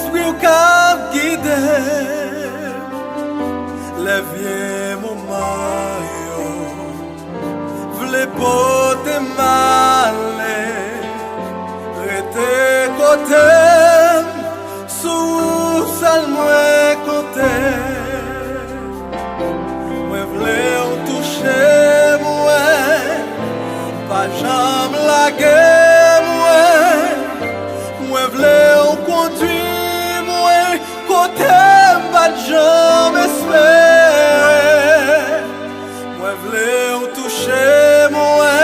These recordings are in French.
esprit au cap guidé, les vieux moments, v'lez poter malé, rete côté, sous sal moi côté, moi v'lez on toucher moi, pas jamais la guerre moi v'lez on conduire moi, côté pas jamais espérer, moi v'lez on toucher moi,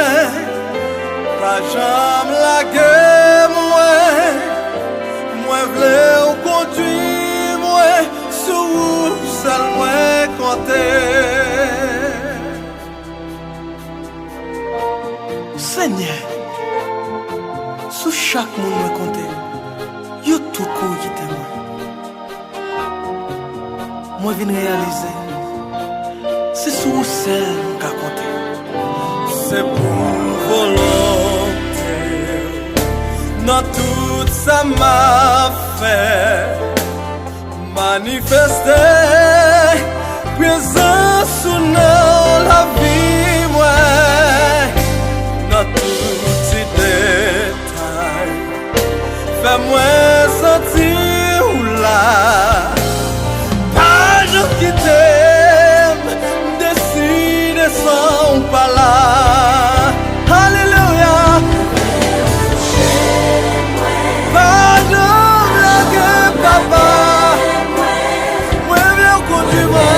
pas jamais la guerre moi v'lais on conduire moi sous seul moi compter. Seigneur, sous chaque monde moi compter, yo tout court qui t'aime. Moi viens réaliser, c'est sous seul qu'a compter. C'est pour volonté, dans tout ça m'a fait manifester présence sous la vie, moi, dans tous ces détails, fais-moi sentir où là, pas je qui t'aime, décide sans pas là, alléluia. Papa, moi viens conduire moi,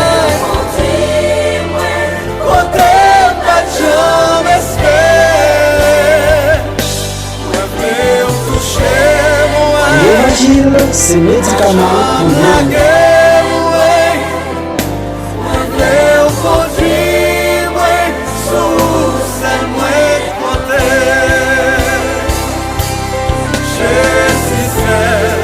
côté pas jamais espérer, moi viens toucher moi. L'évangile, c'est médicament pour l'âme. Moi viens conduire moi, sous celle moi côté. Jésus c'est.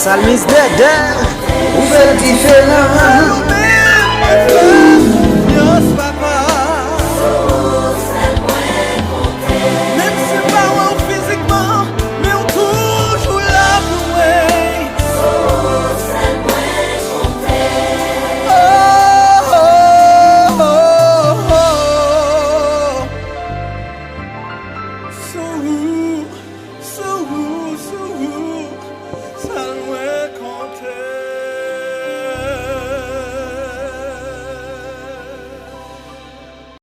Salmis dead, ou fait différent.